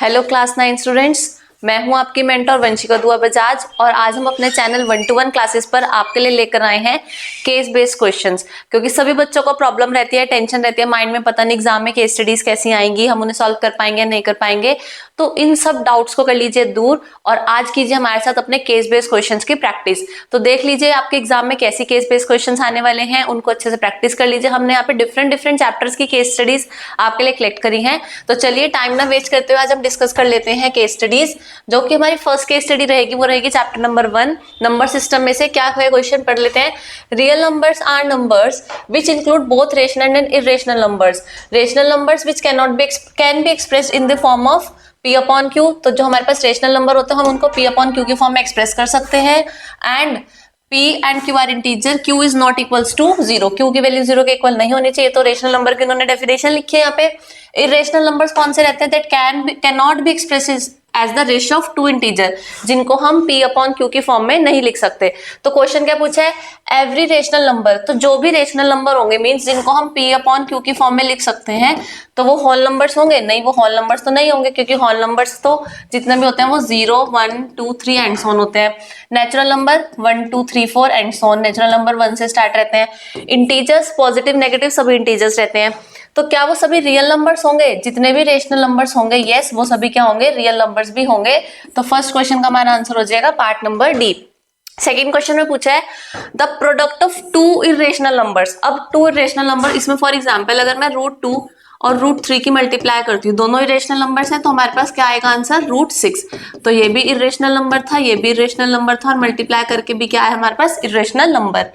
Hello class 9 students, मैं हूं आपकी मेंटर वंशिका दुआ बजाज और आज हम अपने चैनल 1-to-1 क्लासेस पर आपके लिए लेकर आए हैं केस बेस्ड क्वेश्चंस। क्योंकि सभी बच्चों को प्रॉब्लम रहती है, टेंशन रहती है माइंड में, पता नहीं एग्जाम में केस स्टडीज कैसी आएंगी, हम उन्हें सॉल्व कर पाएंगे नहीं कर पाएंगे। तो इन सब डाउट्स को कर लीजिए दूर और आज कीजिए हमारे साथ अपने केस बेस्ड क्वेश्चंस की प्रैक्टिस। तो देख लीजिए आपके एग्जाम में कैसी केस बेस्ड क्वेश्चंस आने वाले हैं, उनको अच्छे से प्रैक्टिस कर लीजिए। हमने यहाँ पे डिफरेंट चैप्टर्स की केस स्टडीज आपके लिए कलेक्ट करी हैं। तो चलिए टाइम ना वेस्ट करते हुए आज हम डिस्कस कर लेते हैं केस स्टडीज। जो कि हमारी फर्स्ट केस स्टडी रहेगी वो रहेगी चैप्टर नंबर 1 नंबर सिस्टम में से। क्या है क्वेश्चन पढ़ लेते हैं। Real numbers are numbers which include both rational and irrational numbers. Rational numbers which can be expressed in the form of P upon Q। तो जो हमारे पास रेशनल नंबर होते हैं हम उनको P अपॉन Q की फॉर्म में एक्सप्रेस कर सकते हैं। And P and Q are integer, Q is not equals to 0। Q की वैल्यू 0 के इक्वल नहीं होनी चाहिए। तो रेशनल नंबर की उन्होंने डेफिनेशन लिखी है यहाँ पे। इरेशनल नंबर्स कौन से रहते हैं? That can not be express as the ratio of two integer, जिनको हम P अपॉन Q की फॉर्म में नहीं लिख सकते। तो क्वेश्चन क्या पूछा है? एवरी रेशनल नंबर, तो जो भी रेशनल नंबर होंगे मींस जिनको हम P अपॉन Q की फॉर्म में लिख सकते हैं, तो वो होल नंबर्स होंगे? नहीं, वो होल नंबर्स तो नहीं होंगे, क्योंकि होल नंबर्स तो जितने भी होते हैं वो 0, 1, 2, 3 एंड सो ऑन होते हैं। Natural number 1, 2, 3, 4 and so on, natural number 1 से स्टार्ट रहते हैं। इंटीजर्स पॉजिटिव नेगेटिव सभी इंटीजर्स रहते हैं। तो क्या वो सभी रियल नंबर्स होंगे? जितने भी रेशनल नंबर्स होंगे, यस वो सभी क्या होंगे? रियल नंबर्स भी होंगे। तो फर्स्ट क्वेश्चन का हमारा आंसर हो जाएगा part number D. Second question में पूछा है the product of two irrational numbers. अब टू इरेशनल नंबर, इसमें फॉर एग्जांपल अगर मैं √2 और √3 की मल्टीप्लाई करती हूँ, दोनों इरेशनल नंबर्स हैं, तो हमारे पास क्या आएगा आंसर? √6। तो ये भी इरेशनल नंबर था, ये भी इरेशनल नंबर था, और मल्टीप्लाई करके भी क्या है हमारे पास? Irrational number.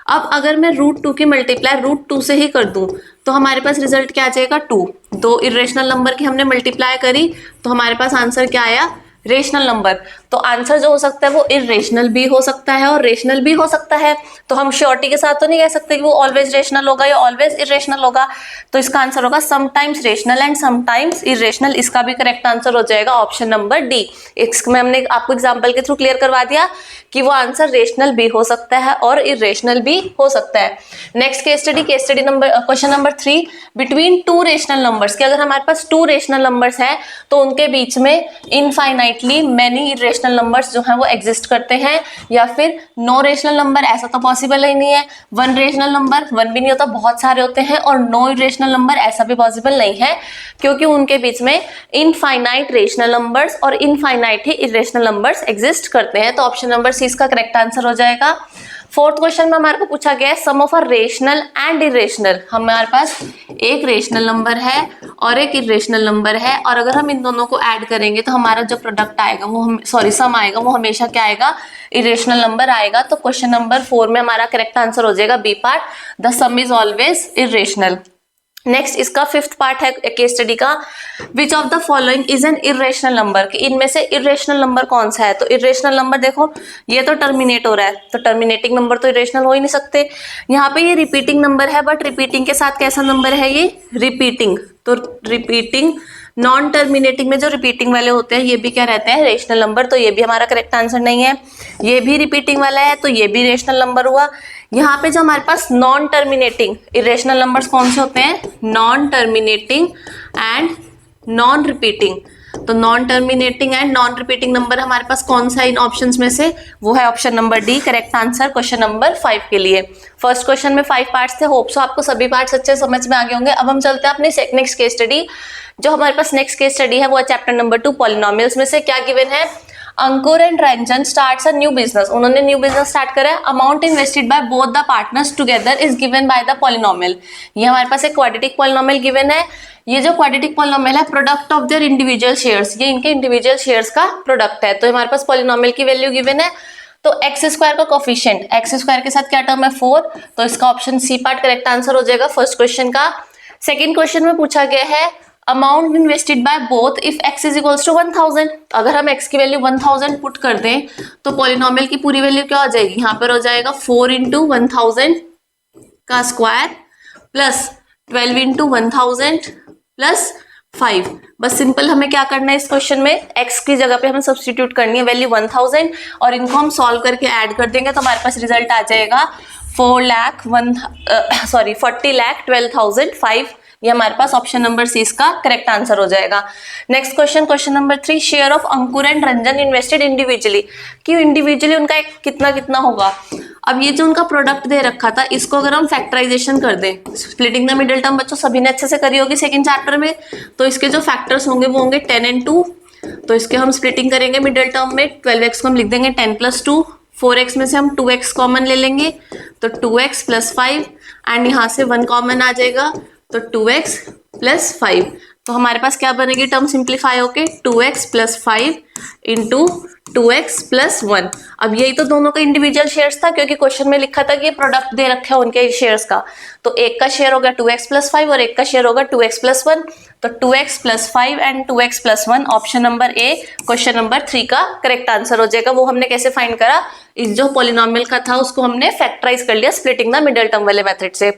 अब अगर मैं √2 की मल्टीप्लाई √2 से ही कर दूं तो हमारे पास रिजल्ट क्या आ जाएगा? 2। दो इरेशनल नंबर की हमने मल्टीप्लाई करी तो हमारे पास आंसर क्या आया? Rational number. तो आंसर जो हो सकता है वो इरेशनल भी हो सकता है और रेशनल भी हो सकता है। तो हम श्योरिटी के साथ तो नहीं कह सकते कि वो ऑलवेज रेशनल होगा या ऑलवेज इरेशनल होगा। तो इसका आंसर होगा sometimes rational and sometimes irrational. इसका भी करेक्ट आंसर हो जाएगा ऑप्शन नंबर डी। इसमें हमने आपको एग्जांपल के थ्रू क्लियर करवा दिया कि वो आंसर रेशनल भी हो सकता है और इरेशनल भी हो सकता है। Next case study number question number 3 between two rational numbers. कि अगर हमारे पास टू रेशनल नंबर्स हैं तो उनके बीच में इनफाइनाइटली मेनी इरेशनल नंबर्स जो हैं वो एग्जिस्ट करते हैं, या फिर नो रेशनल नंबर, ऐसा तो पॉसिबल ही नहीं है। वन रेशनल नंबर, वन भी नहीं होता, बहुत सारे होते हैं, और नो इरेशनल नंबर, ऐसा भी पॉसिबल नहीं है, क्योंकि उनके बीच में इनफाइनाइट रेशनल नंबर्स और इनफाइनाइट ही इरेशनल नंबर्स एग्जिस्ट करते हैं। तो ऑप्शन नंबर सी इसका करेक्ट आंसर हो जाएगा। फोर्थ क्वेश्चन में हमारे को पूछा गया है sum of a rational and irrational. हमारे पास एक रेशनल नंबर है और एक इरेशनल नंबर है, और अगर हम इन दोनों को ऐड करेंगे तो हमारा जो प्रोडक्ट आएगा वो सम आएगा वो हमेशा क्या आएगा? इरेशनल नंबर आएगा। तो क्वेश्चन नंबर 4 में हमारा करेक्ट आंसर हो जाएगा B part, the sum is always irrational. Next इसका फिफ्थ पार्ट है केस स्टडी का। Which of the following is an irrational number. इनमें से इरेशनल नंबर कौन सा है? तो इरेशनल नंबर देखो, ये तो टर्मिनेट हो रहा है, तो टर्मिनेटिंग नंबर तो इरेशनल हो ही नहीं सकते। यहाँ पे ये रिपीटिंग नंबर है, बट रिपीटिंग के साथ कैसा नंबर है? ये रिपीटिंग। तो रिपीटिंग, नॉन टर्मिनेटिंग में जो रिपीटिंग वाले होते हैं ये भी क्या रहते हैं? Rational number. तो ये भी हमारा करेक्ट आंसर नहीं है। ये भी रिपीटिंग वाला है तो ये भी रेशनल नंबर हुआ। यहाँ पे जो हमारे पास नॉन टर्मिनेटिंग इरेशनल नंबर्स कौन से होते हैं? Non terminating and non repeating. तो non terminating and non repeating number हमारे पास कौन सा इन ऑप्शंस में से? वो है option number D, correct answer question number 5 के लिए। फर्स्ट क्वेश्चन में 5 पार्ट्स थे, होप सो आपको सभी पार्ट्स अच्छे समझ में आ गए होंगे। अब हम चलते हैं अपनी नेक्स्ट केस स्टडी। जो हमारे पास नेक्स्ट केस स्टडी है वो है चैप्टर नंबर 2 पॉलिनोमियल्स में से। क्या गिवन है? Ankur and Ranjan starts a new business. उन्होंने न्यू बिजनेस स्टार्ट करा है। Amount invested by both the partners together is given by the polynomial. ये हमारे पास एक क्वाड्रेटिक पॉलिनोमियल गिवन है। ये जो क्वाड्रेटिक पॉलिनोमियल है product of their individual shares, ये इनके इंडिविजुअल शेयर्स का प्रोडक्ट है। तो हमारे पास पॉलिनोमियल की वैल्यू गिवन है। तो एक्स स्क्वायर का कोफिशिएंट, एक्स स्क्वायर के साथ क्या टर्म है? 4। तो इसका option C part correct answer हो जाएगा फर्स्ट क्वेश्चन का। सेकेंड क्वेश्चन में पूछा गया है amount invested by both if x is equals to 1000। अगर हम x की वैल्यू 1000 पुट कर दें तो पॉलिनोमियल की पूरी वैल्यू क्या हो जाएगी? यहाँ पर हो जाएगा 4 इंटू 1000 का स्क्वायर प्लस 12 इंटू 1000 प्लस 5। बस सिंपल हमें क्या करना है इस क्वेश्चन में? x की जगह पे हमें सब्सटीट्यूट करनी है वैल्यू 1000 और इनको हम सॉल्व करके ऐड कर देंगे तो हमारे पास रिजल्ट आ जाएगा 40,12,5 ये हमारे पास ऑप्शन नंबर सी इसका करेक्ट आंसर हो जाएगा। Next question, question number 3, share of Ankur and Ranjan invested individually, कि इंडिविजुअली उनका कितना कितना होगा। अब ये जो उनका प्रोडक्ट दे रखा था, इसको अगर हम फैक्टराइजेशन कर दें, स्प्लिटिंग द मिडिल टर्म बच्चों सभी ने अच्छे से करी होगी सेकंड चैप्टर में, तो इसके जो फैक्टर्स होंगे वो होंगे 10 and 2। तो इसके हम स्प्लिटिंग करेंगे मिडिल टर्म में, 12x को हम लिख देंगे 10 + 2, 4x में से हम 2x कॉमन ले लेंगे तो 2x + 5 एंड यहाँ से 1 कॉमन आ जाएगा तो 2x + 5। तो हमारे पास क्या बनेगी टर्म सिंप्लीफाई होके 2x + 5 इंटू 2x + 1। अब यही तो दोनों का इंडिविजुअल शेयर्स था, क्योंकि क्वेश्चन में लिखा था कि ये प्रोडक्ट दे रखा है उनके शेयर्स का, तो एक का शेयर होगा 2x + 5 और एक का शेयर होगा 2x + 1। तो 2x + 5 and 2x + 1 option number A question number 3 का करेक्ट आंसर हो जाएगा। वो हमने कैसे फाइंड करा, इस जो पॉलिनोमियल का था उसको हमने फैक्टराइज कर लिया स्प्लिटिंग द मिडिल टर्म वाले मेथड से।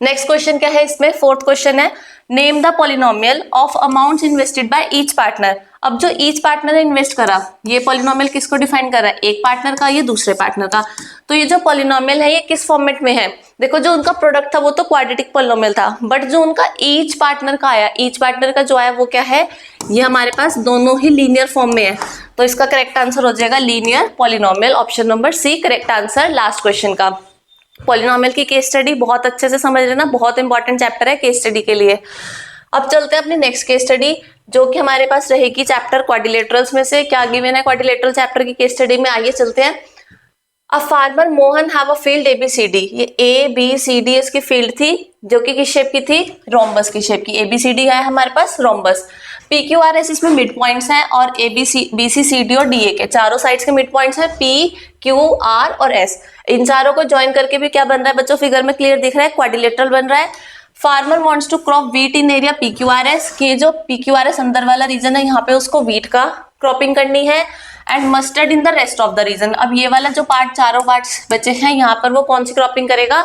नेक्स्ट क्वेश्चन क्या है इसमें, फोर्थ क्वेश्चन है, name the polynomial of amounts invested by each partner. अब जो ईच पार्टनर ने इन्वेस्ट करा, ये पॉलिनोमियल किसको डिफाइन कर रहा है, एक पार्टनर का, ये दूसरे पार्टनर का। तो ये जो पॉलिनोमियल है ये किस फॉर्मेट में है, देखो जो उनका प्रोडक्ट था वो तो क्वाड्रेटिक पॉलिनोमियल था, बट जो उनका ईच पार्टनर का आया, ईच पार्टनर का जो आया वो क्या है, ये हमारे पास दोनों ही लीनियर फॉर्म में है। तो इसका करेक्ट आंसर हो जाएगा linear polynomial, option number C correct answer last question का। पॉलिनोमियल की केस स्टडी बहुत अच्छे से समझ लेना, बहुत इंपॉर्टेंट चैप्टर है केस स्टडी के लिए। अब चलते हैं अपनी नेक्स्ट केस स्टडी, जो कि हमारे पास रहेगी चैप्टर क्वाड्रिलेटरल्स में से। क्या गिवन है क्वाड्रिलेटरल चैप्टर की केस स्टडी में, आइए चलते हैं। A farmer Mohan have a field ABCD, ये ABCD इसकी फील्ड थी, जो कि किस शेप की थी, रोम्बस की शेप की। ABCD है हमारे पास रोम्बस, PQRS इसमें मिड पॉइंट्स हैं और BC CD और DA के चारों साइड्स के मिड पॉइंट्स हैं, PQR और S। इन चारों को ज्वाइन करके भी क्या बन रहा है बच्चों, फिगर में क्लियर दिख रहा है, क्वाड्रिलेटरल बन रहा है। Farmer wants to crop wheat in area PQRS, के जो PQRS अंदर वाला रीजन है यहाँ पे उसको व्हीट का क्रॉपिंग करनी है, and mustard in the rest of the region. अब ये वाला जो पार्ट, चारों पार्ट्स बचे हैं यहाँ पर, वो कौन सी क्रॉपिंग करेगा,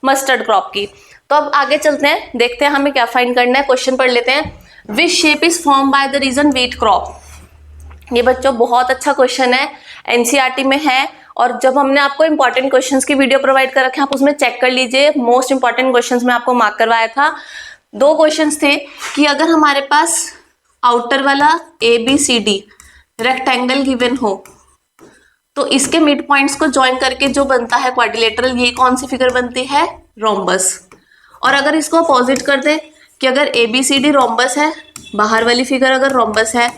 मस्टर्ड क्रॉप की। तो अब आगे चलते हैं, देखते हैं हमें क्या फाइंड करना है। क्वेश्चन पढ़ लेते हैं, which shape is form by the region wheat crop. ये बच्चों बहुत अच्छा क्वेश्चन है, NCERT में है, और जब हमने आपको इंपॉर्टेंट क्वेश्चंस की वीडियो प्रोवाइड कर रखे हैं, आप उसमें चेक कर लीजिए, मोस्ट इंपॉर्टेंट क्वेश्चंस में आपको मार्क करवाया था। 2 क्वेश्चंस थे कि अगर हमारे पास आउटर वाला ABCD रेक्टेंगल गिवन हो, तो इसके मिड पॉइंट्स को ज्वाइन करके जो बनता है क्वाड्रिलेटरल, ये कौन सी फिगर बनती है, रोम्बस। और अगर इसको अपोजिट कर दे कि अगर ABCD रोम्बस है, बाहर वाली फिगर अगर रोम्बस है,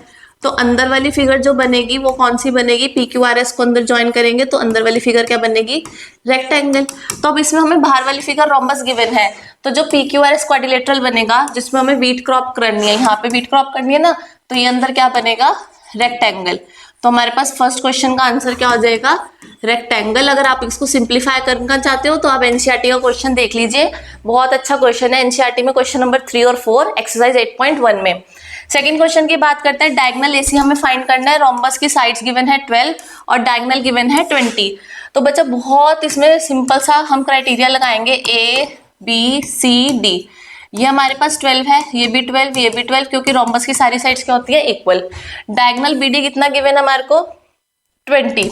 तो अंदर वाली फिगर जो बनेगी वो कौन सी बनेगी, PQRS को अंदर ज्वाइन करेंगे तो अंदर वाली फिगर क्या बनेगी, रेक्टेंगल। तो अब इसमें हमें बाहर वाली फिगर रोम्बस गिवन है, तो जो PQRS क्वाड्रिलेटरल बनेगा, जिसमें हमें व्हीट क्रॉप करनी है, यहाँ पे व्हीट क्रॉप करनी है ना, तो ये अंदर क्या बनेगा, रेक्टेंगल। तो हमारे पास फर्स्ट क्वेश्चन का आंसर क्या हो जाएगा, रेक्टेंगल। अगर आप इसको सिंप्लीफाई करना चाहते हो तो आप NCERT का क्वेश्चन देख लीजिए, बहुत अच्छा क्वेश्चन है NCERT में, क्वेश्चन नंबर 3 और 4 एक्सरसाइज 8.1 में। सेकंड क्वेश्चन की बात करते हैं, डायगोनल AC हमें फाइंड करना है, रोम्बस की साइड्स गिवन है 12 और डायगोनल गिवन है 20। तो बच्चा बहुत इसमें सिंपल सा हम क्राइटेरिया लगाएंगे, ABCD, ये हमारे पास 12 है, ये भी 12, ये भी 12, क्योंकि रोम्बस की सारी साइड्स क्या होती है, इक्वल। डायगोनल BD कितना गिवन हमारे को, 20।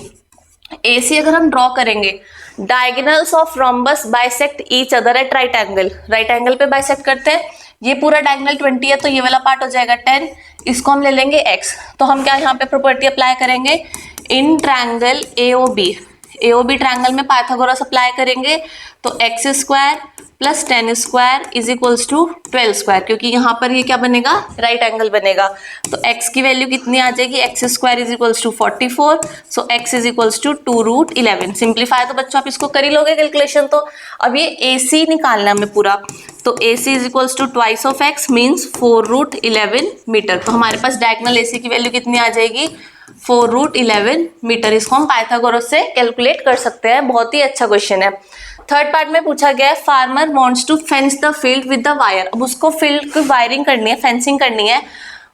AC अगर हम ड्रॉ करेंगे, diagonals of rhombus bisect each other at right angle, right angle पे बाइसेक्ट करते हैं। ये पूरा डायगोनल 20 है, तो ये वाला पार्ट हो जाएगा 10, इसको हम ले लेंगे x। तो हम क्या यहाँ पे प्रॉपर्टी अप्लाई करेंगे, इन ट्रायंगल AOB ट्रायंगल में पाइथागोरस अप्लाई करेंगे, तो x² + 10² इज इक्वल्स टू 12², क्योंकि यहाँ पर ये क्या बनेगा, राइट एंगल बनेगा। तो x की वैल्यू कितनी आ जाएगी, x² is equals to 44, so x is equals to 2√11। Simplify तो बच्चों आप इसको कर ही लोगे कैलकुलेशन। तो अब ये AC निकालना है हमें पूरा, तो AC is equals to twice of x means 4√11 metre. तो हमारे पास डायगोनल AC की वैल्यू कितनी आ जाएगी, 4√11 मीटर। इसको हम पाइथागोरस से कैलकुलेट कर सकते हैं, बहुत ही अच्छा क्वेश्चन है। थर्ड पार्ट में पूछा गया है, farmer wants to fence the field with the wire. अब उसको फील्ड की वायरिंग करनी है, फेंसिंग करनी है।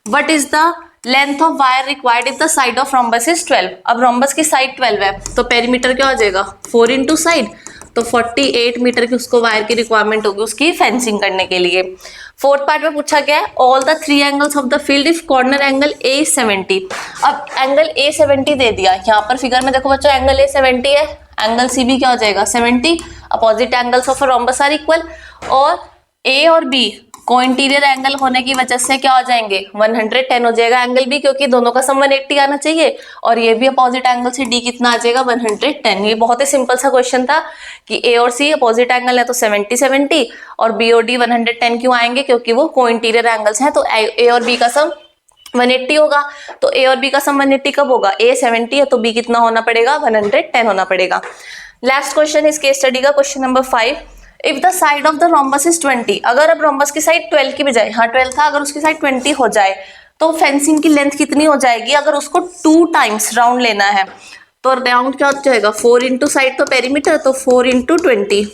What is the length of wire required if the side of rhombus is 12। अब रोम्बस की साइड 12 है, तो पेरीमीटर क्या हो जाएगा, 4 इंटू साइड, तो 48 मीटर की उसको वायर की रिक्वायरमेंट होगी उसकी फेंसिंग करने के लिए। फोर्थ पार्ट में पूछा गया है, all the 3 angles of the field if corner angle A is 70। अब एंगल A 70 दे दिया, यहाँ पर फिगर में देखो बच्चों, एंगल A 70 है, एंगल CB क्या हो जाएगा 70, opposite angles of a rhombus are equal, और A और B कोइंटीरियर एंगल होने की वजह से क्या हो जाएंगे 110 हो जाएगा एंगल भी, क्योंकि दोनों का सम 180 आना चाहिए, और ये भी अपोजिट एंगल से डी कितना आ जाएगा 110। ये बहुत ही सिंपल सा क्वेश्चन था कि ए और सी अपोजिट एंगल है तो 70-70, और बी और डी 110 क्यों आएंगे, क्योंकि वो कोइंटीरियर एंगल्स हैं। तो ए और बी का सम 180 होगा। तो ए और बी का सम 180 कब होगा, ए 70 है तो बी कितना होना पड़ेगा 110 होना पड़ेगा। लास्ट क्वेश्चन इस केस स्टडी का, question number 5। If the side of the rhombus is 20, अगर अब रोम्बस की साइड 12 की बजाय, हाँ 12 था, अगर उसकी साइड 20 हो जाए तो फेंसिंग की लेंथ कितनी हो जाएगी, अगर उसको 2 टाइम्स राउंड लेना है तो राउंड क्या हो जाएगा 4 इंटू साइड तो पेरीमीटर, तो 4 इंटू 20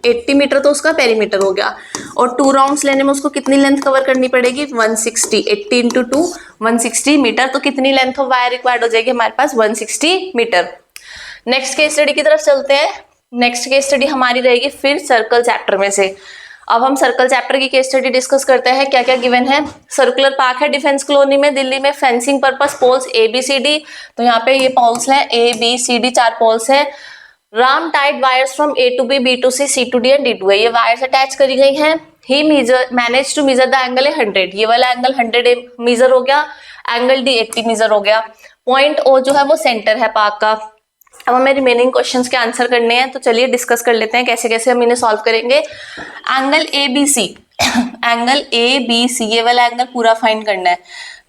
80 मीटर तो उसका पेरीमीटर हो गया, और 2 राउंड्स लेने में उसको कितनी लेंथ कवर करनी पड़ेगी 160, 80 इंटू 2 160 मीटर, तो कितनी लेंथ ऑफ वायर रिक्वायर्ड हो जाएगी हमारे पास 160 मीटर। नेक्स्ट केस स्टडी की तरफ चलते हैं। नेक्स्ट केस स्टडी हमारी रहेगी फिर सर्कल चैप्टर में से। अब हम सर्कल चैप्टर की केस स्टडी डिस्कस करते हैं। क्या क्या गिवन है, सर्कुलर पार्क है डिफेंस कॉलोनी में दिल्ली में, फेंसिंग पर्पस पोल्स ABCD, तो यहाँ पे ये पोल्स हैं ABCD 4 पोल्स है। Ram tied wires from A to B, B to C, C to D and D to A, ये वायर्स अटैच करी गई हैं। He manage to measure the angle 100, ये वाला एंगल 100 मेजर हो गया, एंगल D 80 मेजर हो गया। पॉइंट O जो है वो सेंटर है पार्क का। अब हमें रिमेनिंग क्वेश्चंस के आंसर करने हैं, तो चलिए डिस्कस कर लेते हैं कैसे कैसे हम इन्हें सॉल्व करेंगे। एंगल ABC, एंगल ABC, ये वाला एंगल पूरा फाइंड करना है।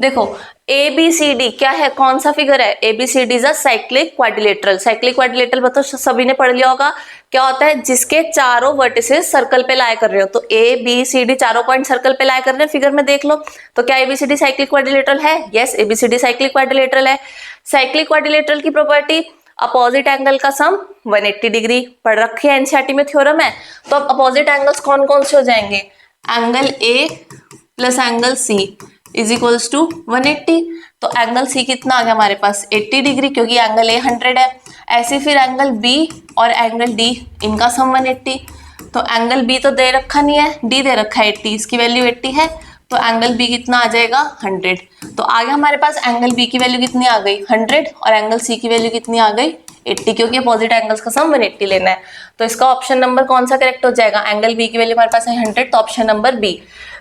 देखो ABCD क्या है, कौन सा फिगर है, ABCD is a cyclic quadrilateral. Cyclic quadrilateral बताओ, सभी ने पढ़ लिया होगा, क्या होता है जिसके चारों वर्टिसेस सर्कल पे लाई कर रहे हो। तो ABCD चारों पॉइंट सर्कल पे लाई कर रहे हैं, फिगर में देख लो। तो क्या ABCD साइक्लिक क्वाड्रिलेटरल है, यस ABCD साइक्लिक क्वाड्रिलेटरल है। साइक्लिक क्वाड्रिलेटरल की प्रॉपर्टी, अपोजिट एंगल का सम 180 डिग्री, पढ़ रखी है एनसीईआरटी में, थ्योरम है। तो अब अपोजिट एंगल्स कौन कौन से हो जाएंगे, angle A plus angle C is equals to 180। तो एंगल C कितना आ गया हमारे पास 80 डिग्री, क्योंकि एंगल A 100 है। ऐसे फिर एंगल B और एंगल D, इनका सम 180। तो एंगल B तो दे रखा नहीं है, D दे रखा है 80, इसकी वैल्यू 80 है, तो एंगल B कितना आ जाएगा 100। तो आगे हमारे पास एंगल B की वैल्यू कितनी आ गई 100, और एंगल C की वैल्यू कितनी आ गई 80, क्योंकि अपोजिट एंगल्स का सम 180 लेना है। तो इसका ऑप्शन नंबर कौन सा करेक्ट हो जाएगा, एंगल B की वैल्यू हमारे पास है 100, तो ऑप्शन नंबर B।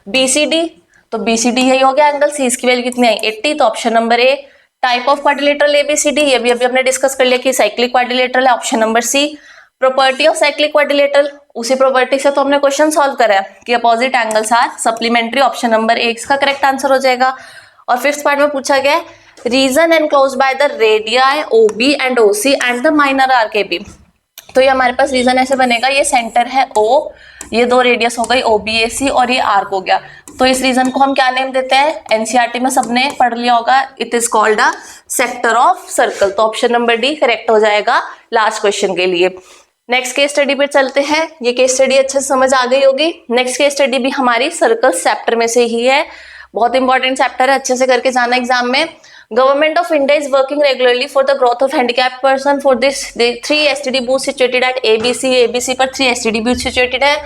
BCD, तो BCD यही हो गया, एंगल C, इसकी वैल्यू कितनी आई 80, तो option number A। Type of quadrilateral ABCD, ये भी अभी हमने डिस्कस कर लिया कि साइक्लिक क्वाड्रिलेटरल है, option number C। Property of cyclic quadrilateral, उसी प्रॉपर्टी से तो हमने क्वेश्चन सॉल्व करा है कि opposite angles are supplementary, option number A इसका करेक्ट आंसर हो जाएगा। और फिफ्थ पार्ट में पूछा गया है region enclosed by the radii OB and OC and the minor arc AB। तो ये हमारे पास रीजन ऐसे बनेगा, ये सेंटर है O, ये 2 रेडियस हो गई OB AC, और ये आर्क हो गया। तो इस रीजन को हम क्या नेम देते हैं, एनसीईआरटी में सबने पढ़ लिया होगा, it is called a sector of circle. तो ऑप्शन नंबर D करेक्ट हो जाएगा लास्ट क्वेश्चन के लिए। नेक्स्ट केस स्टडी पे चलते हैं। ये केस स्टडी अच्छे से समझ आ गई होगी। नेक्स्ट केस स्टडी भी हमारी सर्कल चैप्टर में से ही है, बहुत इंपॉर्टेंट चैप्टर है, अच्छे से करके जाना एग्जाम में। Government of India is working regularly for the growth of handicapped person, for this 3 STD booth situated at ABC पर 3 STD बूथ सिचुएटेड है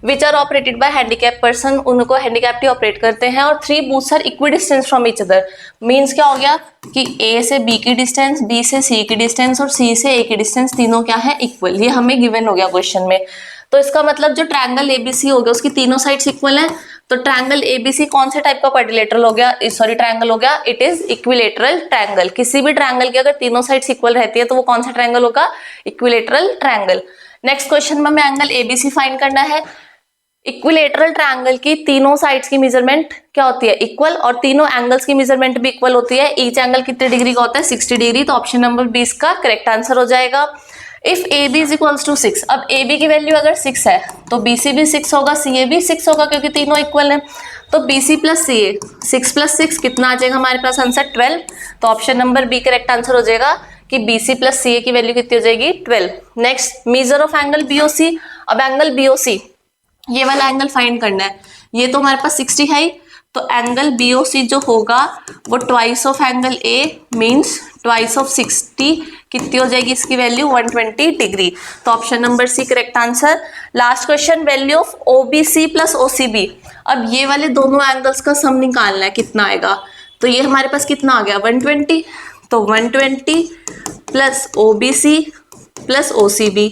which are operated by handicapped person, उनको handicapped ही ऑपरेट करते हैं, और 3 booths are equidistance from each other. Means क्या हो गया कि A से B की डिस्टेंस, B से C की डिस्टेंस और C से A की डिस्टेंस तीनों क्या है इक्वल, ये हमें गिवन हो गया क्वेश्चन में। तो इसका मतलब जो ट्रायंगल ABC हो गया उसकी तीनों साइड्स इक्वल है। तो ट्रायंगल ABC कौन से टाइप का क्वाड्रिलेटरल हो गया, सॉरी ट्रायंगल हो गया, इट इज इक्विलेटरल ट्रायंगल। किसी भी ट्रायंगल की अगर तीनों साइड्स इक्वल रहती है तो वो कौन सा ट्रायंगल होगा, इक्विलेटरल ट्रायंगल। नेक्स्ट क्वेश्चन में हमें एंगल ABC फाइंड करना है। इक्विलेटरल ट्रायंगल की तीनों साइड्स की मेजरमेंट क्या होती है इक्वल, और तीनों एंगल्स की मेजरमेंट भी इक्वल होती है। ईच एंगल कितने डिग्री का होता है 60 डिग्री, तो ऑप्शन नंबर 20 का करेक्ट आंसर हो जाएगा। If AB is equals to 6, अब AB की वैल्यू अगर 6 है तो BC भी 6 होगा, CA भी 6 होगा, क्योंकि तीनों इक्वल है। तो BC प्लस CA 6 प्लस 6 कितना आ जाएगा हमारे पास आंसर 12, तो option number B correct answer हो जाएगा कि BC प्लस CA की वैल्यू कितनी हो जाएगी 12। Next measure of angle BOC, अब एंगल BOC ये वाला एंगल फाइंड करना है। ये तो हमारे पास 60 है, तो एंगल BOC जो होगा वो twice of angle A means twice of 60, कितनी हो जाएगी इसकी वैल्यू 120 डिग्री, तो option number C correct answer. Last question value of OBC plus OCB, अब ये वाले दोनों एंगल्स का सम निकालना है, कितना आएगा, तो ये हमारे पास कितना आ गया 120, तो 120 plus OBC plus OCB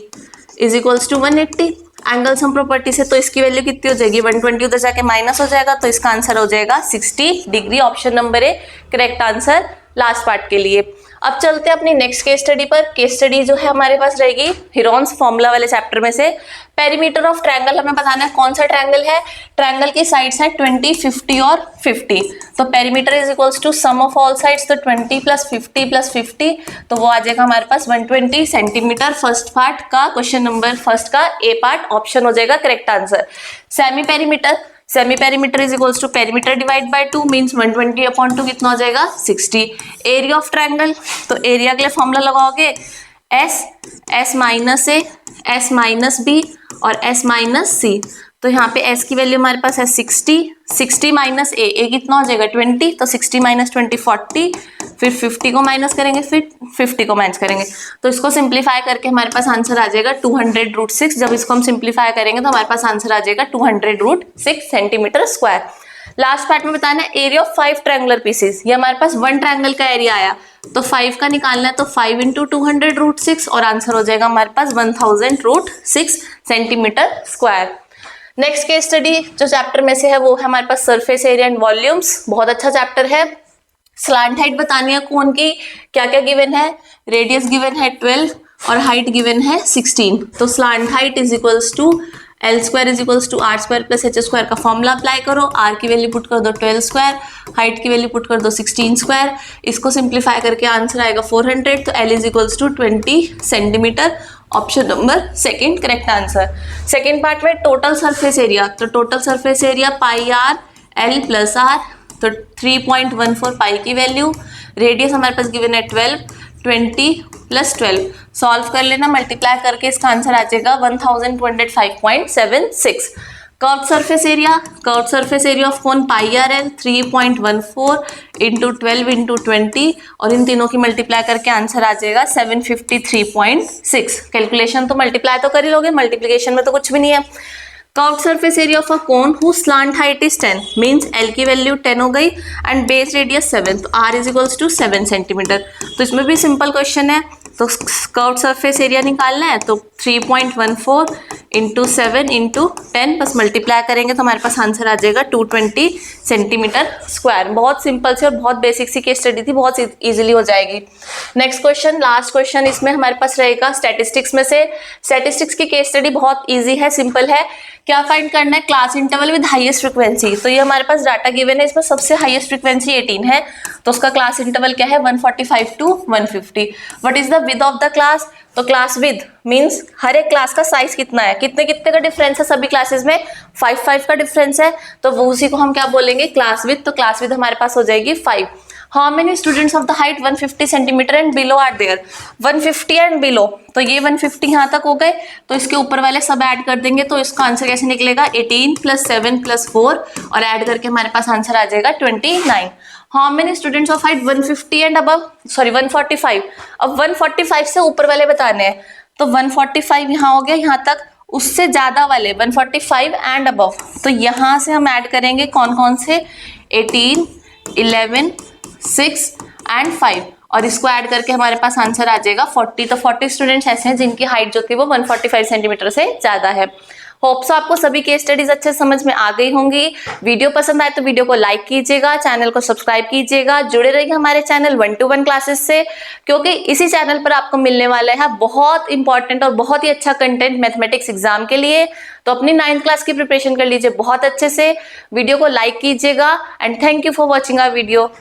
is equals to 180। Angle sum property से, तो इसकी वैल्यू कितनी हो जाएगी 120, उधर जाके माइनस हो जाएगा, तो इसका आंसर हो जाएगा 60 degree. Option number A correct answer last part के लिए। अब चलते हैं अपनी नेक्स्ट केस स्टडी पर। केस स्टडी जो है हमारे पास रहेगी हीरोन्स फॉर्मूला वाले चैप्टर में से। पेरीमीटर ऑफ ट्रायंगल हमें बताना है कौन सा ट्रायंगल है। ट्रायंगल की साइड्स हैं 20, 50 और 50। तो perimeter is equals to sum of all sides, तो 20 प्लस 50 प्लस 50, तो वो आ जाएगा हमारे पास 120 सेंटीमीटर। फर्स्ट पार्ट का क्वेश्चन नंबर फर्स्ट का ए पार्ट ऑप्शन हो जाएगा correct answer. Semi perimeter, semi perimeter is equals to perimeter divide by 2 means 120/2 कितना हो जाएगा 60। एरिया ऑफ ट्रायंगल, तो एरिया के लिए फॉर्मूला लगाओगे s minus a, s minus b और एस माइनस सी। तो यहाँ पे एस की वैल्यू हमारे पास है 60, 60 माइनस ए कितना हो जाएगा 20, तो 60 माइनस 20 40, फिर 50 को माइनस करेंगे, फिर 50 को माइनस करेंगे, तो इसको सिंप्लीफाई करके हमारे पास आंसर आ जाएगा 200√6। जब इसको हम सिंप्लीफाई करेंगे तो हमारे पास आंसर आ जाएगा 200√6 सेंटीमीटर स्क्वायर। लास्ट पार्ट में बताना है एरिया ऑफ 5 ट्रायंगुलर पीसेस। ये हमारे पास 1 ट्रायंगल का एरिया आया, तो 5 का निकालना है, तो 5 × 200√6 और आंसर हो जाएगा हमारे पास 1000√6 centimetre square. Next case study जो चैप्टर में से है वो है हमारे पास सरफेस एरिया एंड वॉल्यूम्स। बहुत अच्छा चैप्टर है। स्लांट हाइट बतानी है कोन की, क्या क्या गिवन है, रेडियस गिवन है 12 और हाइट गिवन है 16। तो slant height is equals to L² is equals to R² plus H² का फॉर्मूला अप्लाई करो। R की वैल्यू पुट कर दो 12², हाइट की वैल्यू पुट कर दो 16²। इसको सिंप्लीफाई करके आंसर आएगा 400, तो L is equals to 20 centimetre. Option number second correct answer. Second part में टोटल सरफेस एरिया, तो total surface area pi r l plus r, तो 3.14 पाई की वैल्यू। रेडियस हमारे पास गिवन है 12, 20 प्लस 12 सॉल्व कर लेना, मल्टीप्लाई करके इसका आंसर आ जाएगा 1205.76। Curved surface area, curved surface area of cone pi r L 3.14 into 12 into 20 और इन तीनों की मल्टीप्लाई करके आंसर आ जाएगा 753.6। कैलकुलेशन तो मल्टीप्लाई तो कर ही लोगे, मल्टीप्लिकेशन में तो कुछ भी नहीं है। Curved surface area of a cone who slant height is 10 means l की वैल्यू 10 हो गई एंड बेस रेडियस 7, तो r is equals to 7 centimetre. तो इसमें भी सिंपल क्वेश्चन है, तो कर्व्ड सरफेस एरिया निकालना है, तो 3.14 इंटू 7 इंटू 10 बस मल्टीप्लाई करेंगे तो हमारे पास आंसर आ जाएगा 220 सेंटीमीटर स्क्वायर। बहुत सिंपल सी और बहुत बेसिक सी केस स्टडी थी, बहुत इजीली हो जाएगी। नेक्स्ट क्वेश्चन, लास्ट क्वेश्चन इसमें हमारे पास रहेगा स्टैटिस्टिक्स में से। स्टैटिस्टिक्स की केस स्टडी बहुत ईजी है, सिंपल है। क्या फाइंड करना है, class interval with highest frequency. तो ये हमारे पास डाटा गिवन है, इसमें सबसे हाईएस्ट फ्रीक्वेंसी 18 है, तो उसका क्लास इंटरवल क्या है 145 to 150। What is the width of the class, तो क्लास विद मींस हर एक क्लास का साइज कितना है, कितने कितने का डिफरेंस है सभी क्लासेस में, 5 का डिफरेंस है, तो वो उसी को हम क्या बोलेंगे क्लास विद। तो क्लास विद हमारे पास हो जाएगी 5। How many students of the height 150 centimetre and below are there, 150 and below, तो ये 150 यहाँ तक हो गए, तो इसके ऊपर वाले सब ऐड कर देंगे, तो इसका आंसर कैसे निकलेगा 18 + 7 + 4 और ऐड करके हमारे पास आंसर आ जाएगा 29। How many students of height 150 and above, sorry 145, अब 145 से ऊपर वाले बताने हैं, तो 145 यहाँ हो गया यहाँ तक, उससे ज्यादा वाले 145 एंड अबव, तो यहाँ से हम ऐड करेंगे कौन कौन से 18, 11, 6 एंड 5 और इसको ऐड करके हमारे पास आंसर आ जाएगा 40। तो 40 स्टूडेंट्स ऐसे हैं जिनकी हाइट जो थी वो 145 सेंटीमीटर से ज्यादा है। होप सो आपको सभी केस स्टडीज अच्छे समझ में आ गई होंगी। वीडियो पसंद आए तो वीडियो को लाइक कीजिएगा, चैनल को सब्सक्राइब कीजिएगा, जुड़े रहिए हमारे चैनल 1-to-1 क्लासेस से, क्योंकि इसी चैनल पर आपको मिलने वाला है बहुत इंपॉर्टेंट और बहुत ही अच्छा कंटेंट मैथमेटिक्स एग्जाम के लिए। तो अपनी 9th क्लास की प्रिपरेशन कर लीजिए बहुत अच्छे से। वीडियो को लाइक कीजिएगा and thank you for watching our video.